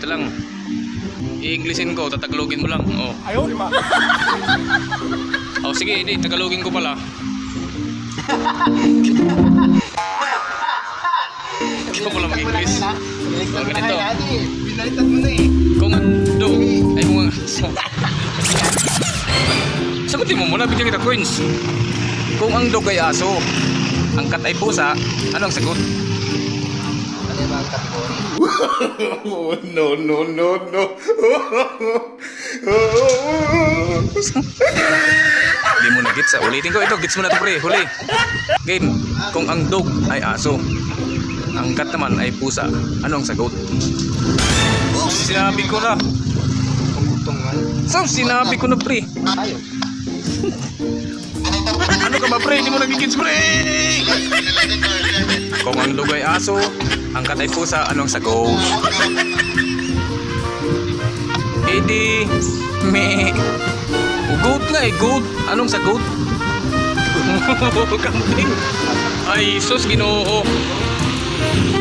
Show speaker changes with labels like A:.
A: Ito lang. I-Englishin ko, tatagalogin mo lang. Oh.
B: Ayaw, di ba?
A: Oh, sige, hindi, tagalogin ko pala. Ikaw pala mag-English. Oh, ganito.
B: Binalitan mo na eh.
A: Kung ang dog ay kung ang sagutin mo muna, bigyan kita coins. Kung ang dog ay aso, ang cat ay pusa, ano ang sagot?
B: Ano ba ang kategory?
C: No, no, no, no.
A: Hindi mo na gets. Ulitin ko ito, gets mo na ito pre, huli. Game, kung ang dog ay aso, ang cat naman ay pusa, ano ang sagot? Sinabi ko na.
B: Pagkutungan.
A: So, sinabi ko na pre.
B: Tayo.
A: Ano ka ba pre? Hindi mo nagigits pre! Kung ang dog ay aso, ang cat ay pusa, anong sagot? Edi, me. Goat nga eh, goat. Anong sagot? Kambing. Ay, sus, Ginoo.